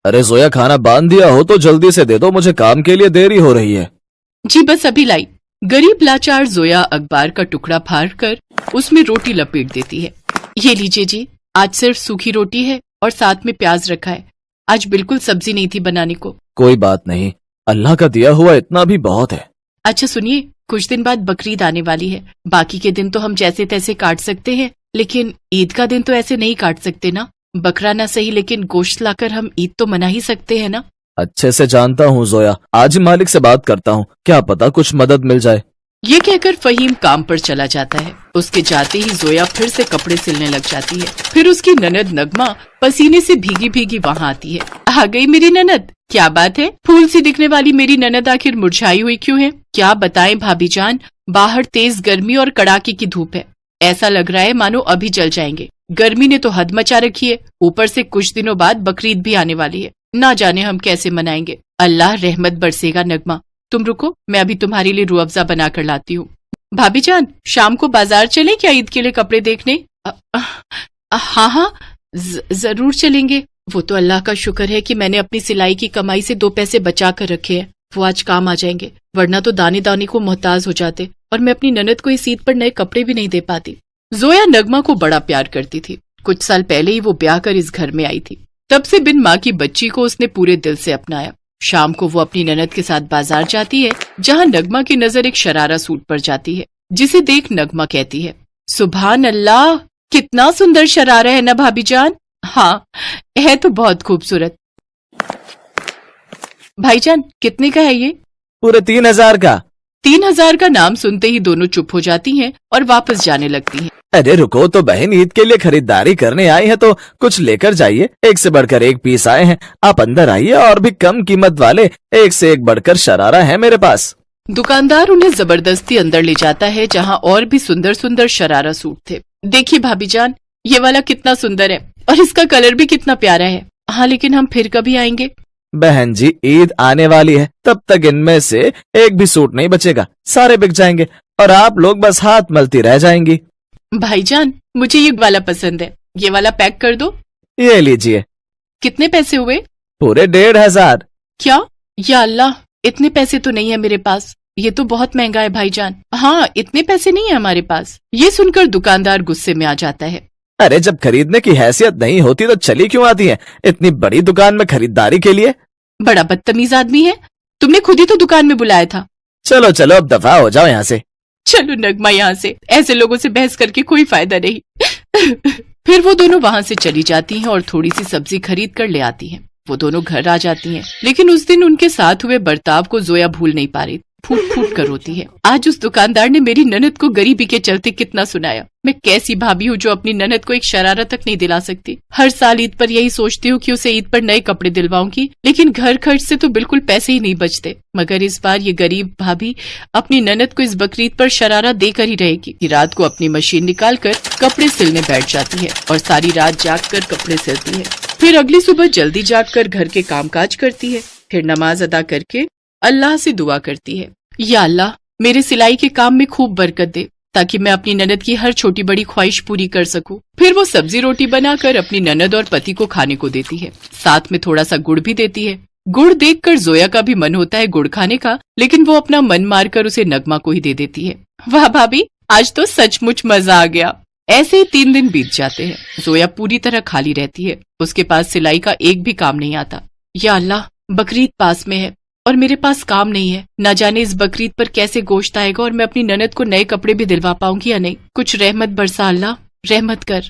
ارے زویا کھانا باندھ دیا ہو تو جلدی سے دے دو, مجھے کام کے لیے دیری ہو رہی ہے. جی بس ابھی لائی. غریب لاچار زویا اخبار کا ٹکڑا پھاڑ کر اس میں روٹی لپیٹ دیتی ہے. یہ لیجیے جی, آج صرف سوکھی روٹی ہے اور ساتھ میں پیاز رکھا ہے. آج بالکل سبزی نہیں تھی بنانے کو. کوئی بات نہیں, اللہ کا دیا ہوا اتنا بھی بہت ہے. اچھا سنیے, کچھ دن بعد بقرعید آنے والی ہے. باقی کے دن تو ہم جیسے تیسے کاٹ سکتے ہیں, لیکن عید کا دن تو ایسے نہیں کاٹ سکتے نا. بکرا نہ صحیح لیکن گوشت لا کر ہم عید تو منا ہی سکتے ہیں نا. اچھے سے جانتا ہوں زویا, آج ہی مالک سے بات کرتا ہوں, کیا پتا کچھ مدد مل جائے. یہ کہہ کر فہیم کام پر چلا جاتا ہے. اس کے جاتے ہی زویا پھر سے کپڑے سلنے لگ جاتی ہے. پھر اس کی نند نغمہ پسینے سے بھیگی بھیگی وہاں آتی ہے. آ گئی میری نند, کیا بات ہے, پھول سی دکھنے والی میری نند آخر مرجھائی ہوئی کیوں ہے؟ کیا بتائیں بھابھی جان, باہر تیز گرمی اور کڑاکے کی دھوپ ہے. ایسا لگ رہا ہے مانو ابھی جل جائیں گے. گرمی نے تو حد مچا رکھی ہے, اوپر سے کچھ دنوں بعد بقرعید بھی آنے والی ہے. نہ جانے ہم کیسے منائیں گے. اللہ رحمت برسے گا. نغمہ تم رکو, میں ابھی تمہارے لیے روح افزا بنا کر لاتی ہوں. بھابھی جان شام کو بازار چلیں کیا عید کے لیے کپڑے دیکھنے؟ ہاں ہاں ضرور چلیں گے. وہ تو اللہ کا شکر ہے کہ میں نے اپنی سلائی کی کمائی سے 2 پیسے بچا کر رکھے ہیں, وہ آج کام آ جائیں گے, ورنہ تو دانے دانے کو محتاج ہو جاتے اور میں اپنی نند کو اس عید پر نئے کپڑے بھی نہیں دے پاتی. زویا نغمہ کو بڑا پیار کرتی تھی. کچھ سال پہلے ہی وہ بیاہ کر اس گھر میں آئی تھی. تب سے بن ماں کی بچی کو اس نے پورے دل سے اپنایا. شام کو وہ اپنی نند کے ساتھ بازار جاتی ہے, جہاں نغمہ کی نظر ایک شرارہ سوٹ پر جاتی ہے, جسے دیکھ نغمہ کہتی ہے, سبحان اللہ, کتنا سندر شرارہ ہے نا بھابھی جان. ہاں ہے تو بہت خوبصورت. بھائی جان کتنے کا ہے یہ؟ پورے 3000 کا. 3000 کا نام سنتے ہی دونوں چپ ہو جاتی ہیں اور واپس جانے لگتی ہیں. ارے رکو تو بہن, عید کے لیے خریداری کرنے آئی ہیں تو کچھ لے کر جائیے. ایک سے بڑھ کر ایک پیس آئے ہیں, آپ اندر آئیے, اور بھی کم قیمت والے ایک سے ایک بڑھ کر شرارہ ہے میرے پاس. دکاندار انہیں زبردستی اندر لے جاتا ہے, جہاں اور بھی سندر سندر شرارہ سوٹ تھے. دیکھیے بھابھی جان, یہ والا کتنا سندر ہے اور اس کا کلر بھی کتنا پیارا ہے. ہاں لیکن ہم پھر کبھی آئیں گے. بہن جی عید آنے والی ہے, تب تک ان میں سے ایک بھی سوٹ نہیں بچے گا, سارے بک جائیں گے اور آپ لوگ بس ہاتھ ملتی رہ جائیں گی. بھائی جان مجھے یہ والا پسند ہے, یہ والا پیک کر دو. یہ لیجئے. کتنے پیسے ہوئے؟ پورے 1500. کیا؟ یا اللہ, اتنے پیسے تو نہیں ہے میرے پاس. یہ تو بہت مہنگا ہے بھائی جان. ہاں اتنے پیسے نہیں ہیں ہمارے پاس. یہ سن کر دکاندار غصے میں آ جاتا ہے. ارے جب خریدنے کی حیثیت نہیں ہوتی تو چلی کیوں آتی ہیں اتنی بڑی دکان میں خریداری کے لیے؟ بڑا بدتمیز آدمی ہے, تم نے خود ہی تو دکان میں بلایا تھا. چلو چلو اب دفع ہو جاؤ یہاں سے. چلو نغمہ یہاں سے, ایسے لوگوں سے بحث کر کے کوئی فائدہ نہیں. پھر وہ دونوں وہاں سے چلی جاتی ہیں اور تھوڑی سی سبزی خرید کر لے آتی ہیں. وہ دونوں گھر آ جاتی ہیں, لیکن اس دن ان کے ساتھ ہوئے برتاؤ کو زویا بھول نہیں پا رہی. پھوٹ پھوٹ کر روتی ہے. آج اس دکاندار نے میری نند کو غریبی کے چلتے کتنا سنایا. میں کیسی بھابھی ہوں جو اپنی نند کو ایک شرارہ تک نہیں دلا سکتی. ہر سال عید پر یہی سوچتی ہوں کہ اسے عید پر نئے کپڑے دلواؤں گی, لیکن گھر خرچ سے تو بالکل پیسے ہی نہیں بچتے. مگر اس بار یہ غریب بھابھی اپنی نند کو اس بقرعید پر شرارہ دے کر ہی رہے گی. رات کو اپنی مشین نکال کر کپڑے سلنے بیٹھ جاتی ہے اور ساری رات جاگ کر کپڑے سلتی ہے. پھر اگلی صبح جلدی جاگ کر گھر کے کام کاج کرتی ہے. پھر نماز ادا کر کے اللہ سے دعا کرتی ہے, یا اللہ میرے سلائی کے کام میں خوب برکت دے تاکہ میں اپنی نند کی ہر چھوٹی بڑی خواہش پوری کر سکوں. پھر وہ سبزی روٹی بنا کر اپنی نند اور پتی کو کھانے کو دیتی ہے, ساتھ میں تھوڑا سا گڑ بھی دیتی ہے. گڑ دیکھ کر زویا کا بھی من ہوتا ہے گڑ کھانے کا, لیکن وہ اپنا من مار کر اسے نغمہ کو ہی دے دیتی ہے. واہ بھابھی آج تو سچ مچ مزہ آ گیا. ایسے ہی 3 دن بیت جاتے ہیں. زویا پوری طرح خالی رہتی ہے, اس کے پاس سلائی کا ایک بھی کام نہیں آتا. یا اللہ بقرعید پاس میں ہے اور میرے پاس کام نہیں ہے, نہ جانے اس بقرعید پر کیسے گوشت آئے گا اور میں اپنی نند کو نئے کپڑے بھی دلوا پاؤں گی یا نہیں. کچھ رحمت برسا اللہ, رحمت کر.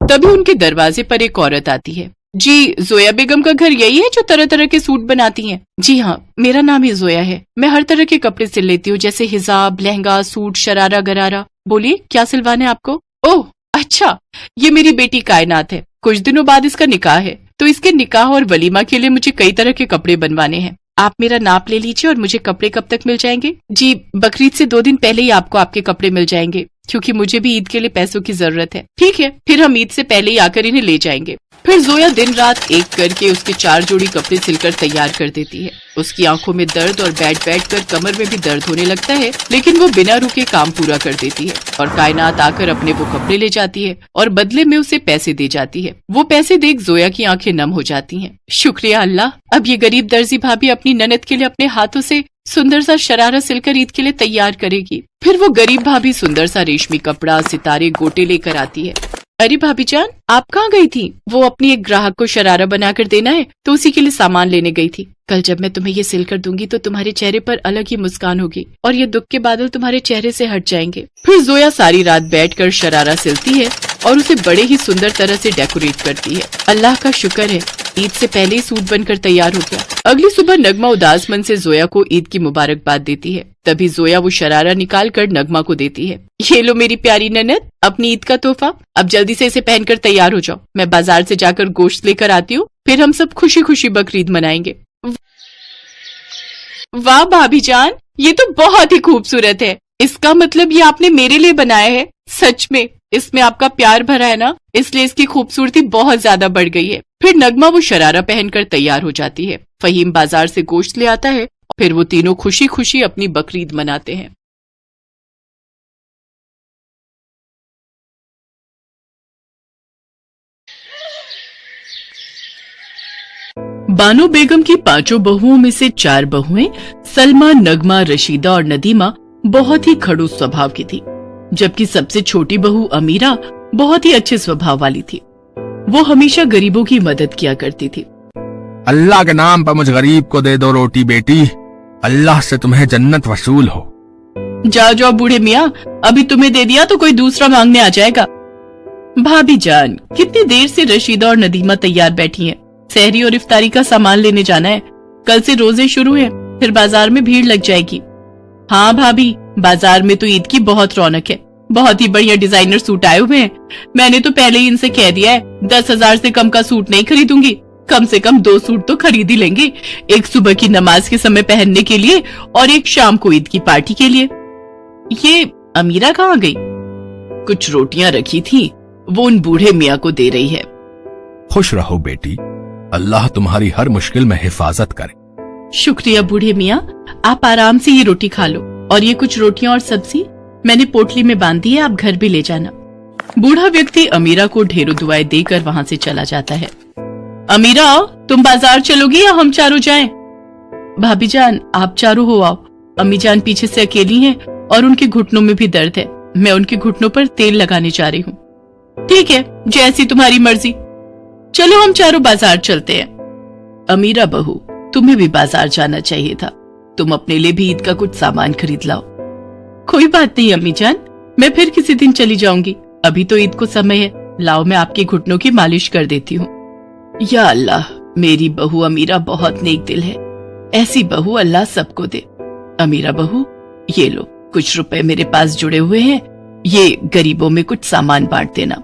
تبھی ان کے دروازے پر ایک عورت آتی ہے. جی زویا بیگم کا گھر یہی ہے جو طرح طرح کے سوٹ بناتی ہیں؟ جی ہاں میرا نام ہی زویا ہے, میں ہر طرح کے کپڑے سل لیتی ہوں, جیسے حجاب, لہنگا, سوٹ, شرارہ غرارہ. بولیے کیا سلوانا ہے آپ کو؟ اوہ اچھا, یہ میری بیٹی کائنات ہے, کچھ دنوں بعد اس کا نکاح ہے, تو اس کے نکاح اور ولیمہ کے لیے مجھے کئی طرح کے کپڑے بنوانے ہیں. آپ میرا ناپ لے لیجیے اور مجھے کپڑے کب تک مل جائیں گے؟ جی بقرعید سے 2 دن پہلے ہی آپ کو آپ کے کپڑے مل جائیں گے, کیونکہ مجھے بھی عید کے لیے پیسوں کی ضرورت ہے. ٹھیک ہے پھر ہم عید سے پہلے ہی آ کر انہیں لے جائیں گے. फिर जोया दिन रात एक करके उसके 4 जोड़ी कपड़े सिलकर तैयार कर देती है। उसकी आंखों में दर्द और बैठ बैठ कर कमर में भी दर्द होने लगता है, लेकिन वो बिना रुके काम पूरा कर देती है और कायनात आकर अपने वो कपड़े ले जाती है और बदले में उसे पैसे दे जाती है। वो पैसे देख जोया की आंखें नम हो जाती हैं। शुक्रिया अल्लाह, अब ये गरीब दर्जी भाभी अपनी ननद के लिए अपने हाथों से सुंदर सा शरारा सिलकर ईद के लिए तैयार करेगी। फिर वो गरीब भाभी सुंदर सा रेशमी कपड़ा, सितारे, गोटे लेकर आती है। अरे भाभी जान, आप कहाँ गई थी? वो अपनी एक ग्राहक को शरारा बनाकर देना है तो उसी के लिए सामान लेने गई थी। कल जब मैं तुम्हें ये सिल कर दूंगी तो तुम्हारे चेहरे पर अलग ही मुस्कान होगी और ये दुख के बादल तुम्हारे चेहरे से हट जाएंगे। फिर जोया सारी रात बैठकर शरारा सिलती है और उसे बड़े ही सुंदर तरह से डेकोरेट करती है। अल्लाह का शुक्र है, ईद से पहले ही सूट बनकर तैयार हो गया। अगली सुबह नगमा उदास मन से जोया को ईद की मुबारकबाद देती है। तभी जोया वो शरारा निकाल कर नगमा को देती है। ये लो मेरी प्यारी ननद, अपनी ईद का तोहफा। अब जल्दी से इसे पहनकर तैयार हो जाओ, मैं बाजार से जाकर गोश्त लेकर आती हूँ, फिर हम सब खुशी खुशी बकरीद मनाएंगे। वाह भाभी जान, ये तो बहुत ही खूबसूरत है। इसका मतलब ये आपने मेरे लिए बनाया है? सच में इसमें आपका प्यार भरा है ना, इसलिए इसकी खूबसूरती बहुत ज्यादा बढ़ गई है। फिर नगमा वो शरारा पहनकर तैयार हो जाती है। फहीम बाजार से गोश्त ले आता है, फिर वो तीनों खुशी खुशी अपनी बकरीद मनाते हैं। बानो बेगम की 5 बहुओं में से 4 बहुएं सलमा, नगमा, रशीदा और नदीमा बहुत ही खड़ूस स्वभाव की थी, जबकि सबसे छोटी बहू अमीरा बहुत ही अच्छे स्वभाव वाली थी। वो हमेशा गरीबों की मदद किया करती थी। अल्लाह के नाम पर मुझ गरीब को दे दो रोटी बेटी, अल्लाह से तुम्हें जन्नत वसूल हो। जाओ जाओ बूढ़े मियाँ, अभी तुम्हें दे दिया तो कोई दूसरा मांगने आ जाएगा। भाभी जान, कितनी देर से रशीदा और नदीमा तैयार बैठी हैं। सहरी और इफ्तारी का सामान लेने जाना है, कल से रोजे शुरू हैं, फिर बाजार में भीड़ लग जाएगी। हाँ भाभी, बाजार में तो ईद की बहुत रौनक है, बहुत ही बढ़िया डिजाइनर सूट आए हुए हैं। मैंने तो पहले ही इनसे कह दिया है 10,000 से कम का सूट नहीं खरीदूंगी, कम से कम 2 सूट तो खरीद ही लेंगे, एक सुबह की नमाज के समय पहनने के लिए और एक शाम को ईद की पार्टी के लिए। ये अमीरा कहाँ गई? कुछ रोटियां रखी थी, वो उन बूढ़े मियाँ को दे रही है। खुश रहो बेटी, अल्लाह तुम्हारी हर मुश्किल में हिफाजत करे। शुक्रिया बूढ़े मियाँ, आप आराम से ये रोटी खा लो और ये कुछ रोटियां और सब्जी मैंने पोटली में बांध दी है, आप घर भी ले जाना। बूढ़ा व्यक्ति अमीरा को ढेरों दुआएं देकर वहाँ से चला जाता है। अमीरा, तुम बाजार चलोगी या हम चारों जाएं? भाभी जान, आप चारों हो आओ। अम्मी जान पीछे से अकेली हैं और उनके घुटनों में भी दर्द है, मैं उनके घुटनों पर तेल लगाने जा रही हूँ। ठीक है, जैसी तुम्हारी मर्जी, चलो हम चारों बाजार चलते हैं। अमीरा बहू, तुम्हें भी बाजार जाना चाहिए था, तुम अपने लिए भी ईद का कुछ सामान खरीद लाओ। कोई बात नहीं अम्मी जान, मैं फिर किसी दिन चली जाऊंगी, अभी तो ईद को समय है, लाओ मैं आपके घुटनों की मालिश कर देती हूँ। या अल्लाह, मेरी बहू अमीरा बहुत नेक दिल है, ऐसी बहू अल्लाह सबको दे। अमीरा बहू, ये लो कुछ रुपए मेरे पास जुड़े हुए हैं, ये गरीबों में कुछ सामान बांट देना।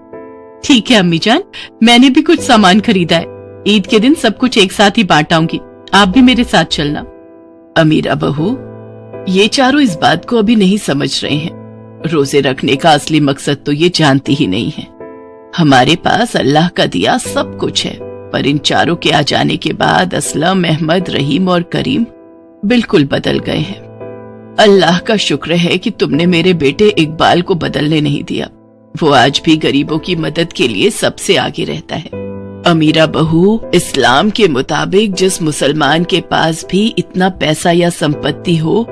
ठीक है अम्मी जान, मैंने भी कुछ सामान खरीदा है, ईद के दिन सब कुछ एक साथ ही बांट आऊंगी, आप भी मेरे साथ चलना। अमीरा बहू, ये चारों इस बात को अभी नहीं समझ रहे हैं, रोजे रखने का असली मकसद तो ये जानती ही नहीं है। हमारे पास अल्लाह का दिया सब कुछ है, पर इन चारों के आ जाने के बाद असलम, अहमद, रहीम और करीम बिल्कुल बदल गए हैं। अल्लाह का शुक्र है कि तुमने मेरे बेटे इकबाल को बदलने नहीं दिया, वो आज भी गरीबों की मदद के लिए सबसे आगे रहता है। अमीरा बहू, इस्लाम के मुताबिक जिस मुसलमान के पास भी इतना पैसा या संपत्ति हो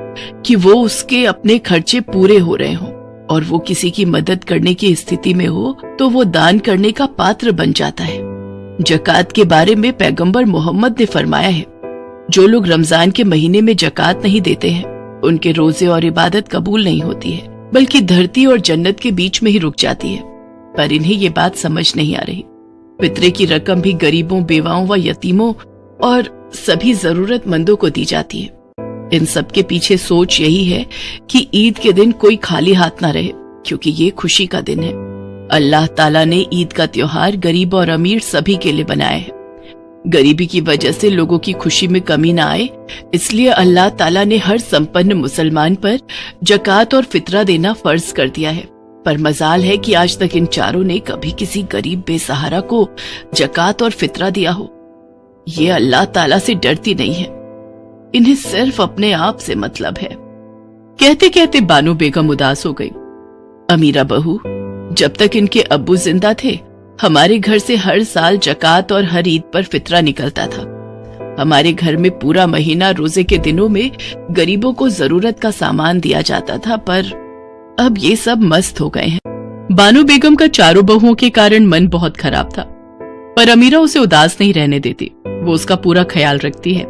कि वो उसके अपने खर्चे पूरे हो रहे हों और वो किसी की मदद करने की स्थिति में हो, तो वो दान करने का पात्र बन जाता है। जकात के बारे में पैगंबर मोहम्मद ने फरमाया है, जो लोग रमजान के महीने में जकात नहीं देते हैं, उनके रोजे और इबादत कबूल नहीं होती है, बल्कि धरती और जन्नत के बीच में ही रुक जाती है। पर इन्हें ये बात समझ नहीं आ रही। फित्रे की रकम भी गरीबों, बेवाओं व यतीमों और सभी जरूरतमंदों को दी जाती है। इन सब के पीछे सोच यही है कि ईद के दिन कोई खाली हाथ ना रहे, क्योंकि ये खुशी का दिन है। अल्लाह ताला ने ईद का त्योहार गरीब और अमीर सभी के लिए बनाया है। गरीबी की वजह से लोगों की खुशी में कमी ना आए, इसलिए अल्लाह ताला ने हर संपन्न मुसलमान पर जकात और फितरा देना फर्ज कर दिया है। पर मजाल है कि आज तक इन चारों ने कभी किसी गरीब बेसहारा को जकात और फितरा दिया हो। ये अल्लाह ताला से डरती नहीं है, इन्हें सिर्फ अपने आप से मतलब है। कहते कहते बानो बेगम उदास हो गई। अमीरा बहू, जब तक इनके अब्बू जिंदा थे हमारे घर से हर साल जकात और हर ईद पर फितरा निकलता था। हमारे घर में पूरा महीना रोजे के दिनों में गरीबों को जरूरत का सामान दिया जाता था, पर अब ये सब मस्त हो गए हैं। बानो बेगम का चारों बहुओं के कारण मन बहुत खराब था, पर अमीरा उसे उदास नहीं रहने देती। वो उसका पूरा ख्याल रखती है।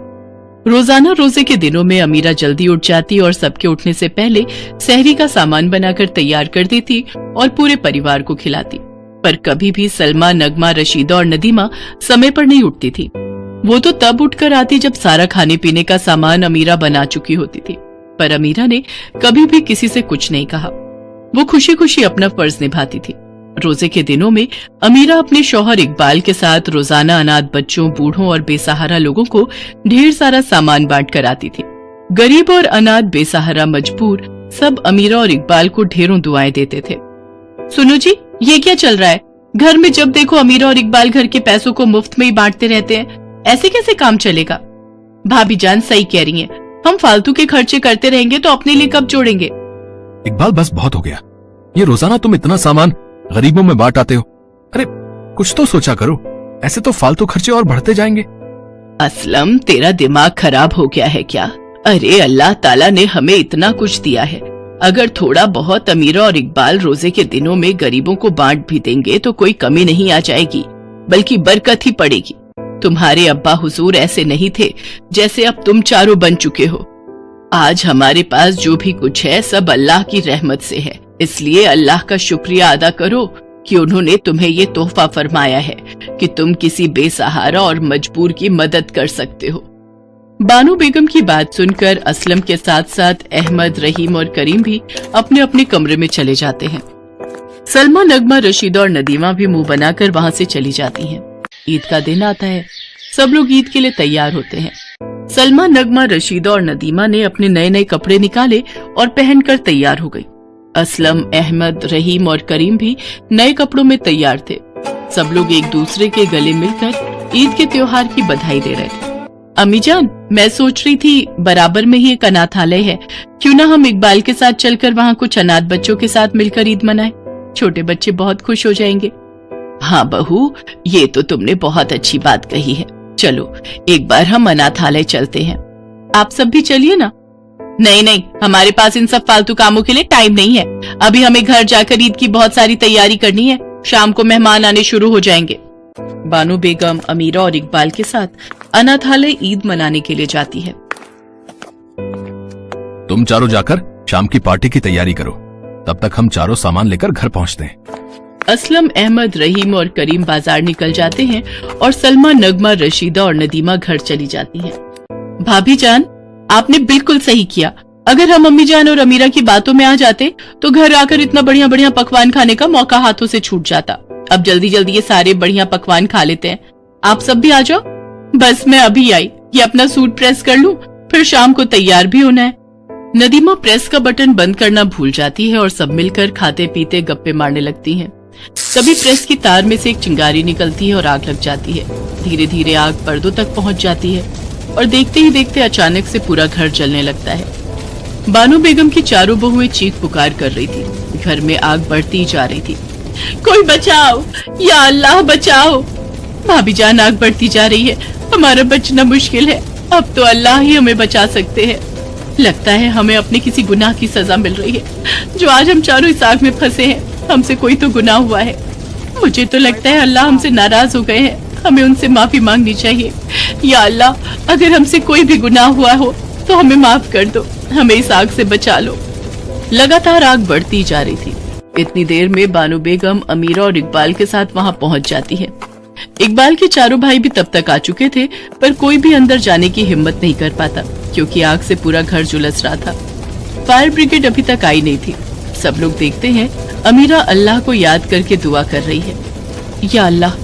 रोजाना रोजे के दिनों में अमीरा जल्दी उठ जाती और सबके उठने से पहले सहरी का सामान बनाकर तैयार कर देती और पूरे परिवार को खिलाती। पर कभी भी सलमा, नगमा, रशीदा और नदीमा समय पर नहीं उठती थी। वो तो तब उठकर आती जब सारा खाने पीने का सामान अमीरा बना चुकी होती थी। पर अमीरा ने कभी भी किसी से कुछ नहीं कहा। वो खुशी खुशी अपना फर्ज निभाती थी। रोजे के दिनों में अमीरा अपने शौहर इकबाल के साथ रोजाना अनाथ बच्चों, बूढ़ों और बेसहारा लोगों को ढेर सारा सामान बांट कर आती थी। गरीब और अनाथ, बेसहारा, मजबूर सब अमीरा और इकबाल को ढेरों दुआएं देते थे। सुनो जी, ये क्या चल रहा है? घर में जब देखो अमीरा और इकबाल घर के पैसों को मुफ्त में ही बांटते रहते हैं। ऐसे कैसे काम चलेगा? भाभी जान सही कह रही हैं, हम फालतू के खर्चे करते रहेंगे तो अपने लिए कब जोड़ेंगे? इकबाल, बस बहुत हो गया। ये रोजाना तुम इतना सामान गरीबों में बांट आते हो। अरे कुछ तो सोचा करो, ऐसे तो फालतू खर्चे और बढ़ते जाएंगे। असलम, तेरा दिमाग खराब हो गया है क्या? अरे अल्लाह ताला ने हमें इतना कुछ दिया है, अगर थोड़ा बहुत अमीरा और इकबाल रोजे के दिनों में गरीबों को बांट भी देंगे तो कोई कमी नहीं आ जाएगी, बल्कि बरकत ही पड़ेगी। तुम्हारे अब्बा हुजूर ऐसे नहीं थे जैसे अब तुम चारों बन चुके हो। आज हमारे पास जो भी कुछ है सब अल्लाह की रहमत से है, इसलिए अल्लाह का शुक्रिया अदा करो कि उन्होंने तुम्हें ये तोहफा फरमाया है कि तुम किसी बेसहारा और मजबूर की मदद कर सकते हो। बानो बेगम की बात सुनकर असलम के साथ साथ अहमद, रहीम और करीम भी अपने अपने कमरे में चले जाते हैं। सलमा, नगमा, रशीदा और नदीमा भी मुंह बनाकर वहां से चली जाती हैं। ईद का दिन आता है, सब लोग ईद के लिए तैयार होते हैं। सलमा, नगमा, रशीदा और नदीमा ने अपने नए नए कपड़े निकाले और पहनकर तैयार हो गई। असलम, अहमद, रहीम और करीम भी नए कपड़ों में तैयार थे। सब लोग एक दूसरे के गले मिलकर ईद के त्योहार की बधाई दे रहे थे। अम्मी जान, मैं सोच रही थी बराबर में ही एक अनाथालय है, क्यों ना हम इकबाल के साथ चलकर वहाँ कुछ अनाथ बच्चों के साथ मिलकर ईद मनाएं? छोटे बच्चे बहुत खुश हो जाएंगे। हाँ बहू, ये तो तुमने बहुत अच्छी बात कही है। चलो एक बार हम अनाथालय चलते हैं। आप सब भी चलिए ना। नहीं नहीं, हमारे पास इन सब फालतू कामों के लिए टाइम नहीं है। अभी हमें घर जाकर ईद की बहुत सारी तैयारी करनी है, शाम को मेहमान आने शुरू हो जाएंगे। बानो बेगम अमीरा और इकबाल के साथ अनाथालय ईद मनाने के लिए जाती है। तुम चारों जाकर शाम की पार्टी की तैयारी करो, तब तक हम चारों सामान लेकर घर पहुंचते हैं। असलम, अहमद, रहीम और करीम बाजार निकल जाते हैं और सलमा, नगमा, रशीदा और नदीमा घर चली जाती हैं। भाभी जान, आपने बिल्कुल सही किया। अगर हम अम्मी जान और अमीरा की बातों में आ जाते तो घर आकर इतना बढ़िया बढ़िया पकवान खाने का मौका हाथों से छूट जाता। अब जल्दी जल्दी ये सारे बढ़िया पकवान खा लेते हैं। आप सब भी आ जाओ। बस मैं अभी आई, ये अपना सूट प्रेस कर लूं, फिर शाम को तैयार भी होना है। नदीमा प्रेस का बटन बंद करना भूल जाती है और सब मिलकर खाते पीते गप्पे मारने लगती हैं। तभी प्रेस की तार में से एक चिंगारी निकलती है और आग लग जाती है। धीरे धीरे आग पर्दों तक पहुंच जाती है और देखते ही देखते अचानक से पूरा घर जलने लगता है। बानो बेगम की चारों बहुएं चीख पुकार कर रही थी। घर में आग बढ़ती जा रही थी। कोई बचाओ, या अल्लाह बचाओ। भाभी जान, आग बढ़ती जा रही है, हमारा बचना मुश्किल है। अब तो अल्लाह ही हमें बचा सकते हैं। लगता है हमें अपने किसी गुनाह की सजा मिल रही है, जो आज हम चारों इस आग में फंसे हैं। हमसे कोई तो गुनाह हुआ है। मुझे तो लगता है अल्लाह हमसे नाराज हो गए हैं, हमें उनसे माफी मांगनी चाहिए। या अल्लाह, अगर हमसे कोई भी गुनाह हुआ हो तो हमें माफ कर दो, हमें इस आग से बचा लो। लगातार आग बढ़ती जा रही थी। इतनी देर में बानो बेगम अमीरा और इकबाल के साथ वहां पहुंच जाती है। इकबाल के चारों भाई भी तब तक आ चुके थे, पर कोई भी अंदर जाने की हिम्मत नहीं कर पाता क्योंकि आग से पूरा घर झुलस रहा था। फायर ब्रिगेड अभी तक आई नहीं थी। सब लोग देखते हैं अमीरा अल्लाह को याद करके दुआ कर रही है। या अल्लाह,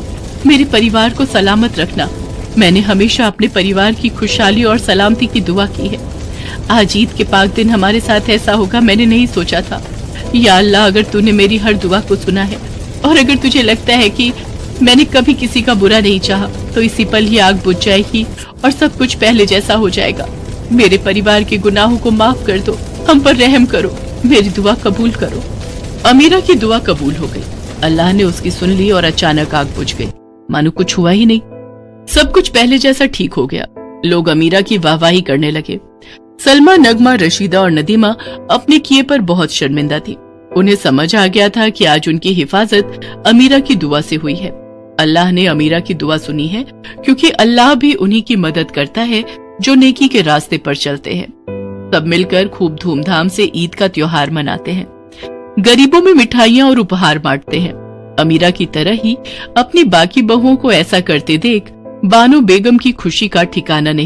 मेरे परिवार को सलामत रखना। मैंने हमेशा अपने परिवार की खुशहाली और सलामती की दुआ की है। आज ईद के पाक दिन हमारे साथ ऐसा होगा मैंने नहीं सोचा था, या अल्लाह, अगर तूने मेरी हर दुआ को सुना है और अगर तुझे लगता है कि मैंने कभी किसी का बुरा नहीं चाहा, तो इसी पल ही आग बुझ जाएगी और सब कुछ पहले जैसा हो जाएगा। मेरे परिवार के गुनाहों को माफ कर दो, हम पर रहम करो, मेरी दुआ कबूल करो। अमीरा की दुआ कबूल हो गई। अल्लाह ने उसकी सुन ली और अचानक आग बुझ गई, मानो कुछ हुआ ही नहीं। सब कुछ पहले जैसा ठीक हो गया। लोग अमीरा की वाहवाही करने लगे। सलमा, नगमा, रशीदा और नदीमा अपने किए पर बहुत शर्मिंदा थी। उन्हें समझ आ गया था कि आज उनकी हिफाजत अमीरा की दुआ से हुई है। अल्लाह ने अमीरा की दुआ सुनी है, क्योंकि अल्लाह भी उन्हीं की मदद करता है जो नेकी के रास्ते पर चलते हैं। सब मिलकर खूब धूमधाम से ईद का त्योहार मनाते हैं। गरीबों में मिठाइयाँ और उपहार बांटते हैं। अमीरा की तरह ही अपनी बाकी बहुओं को ऐसा करते देख बानो बेगम की खुशी का ठिकाना नहीं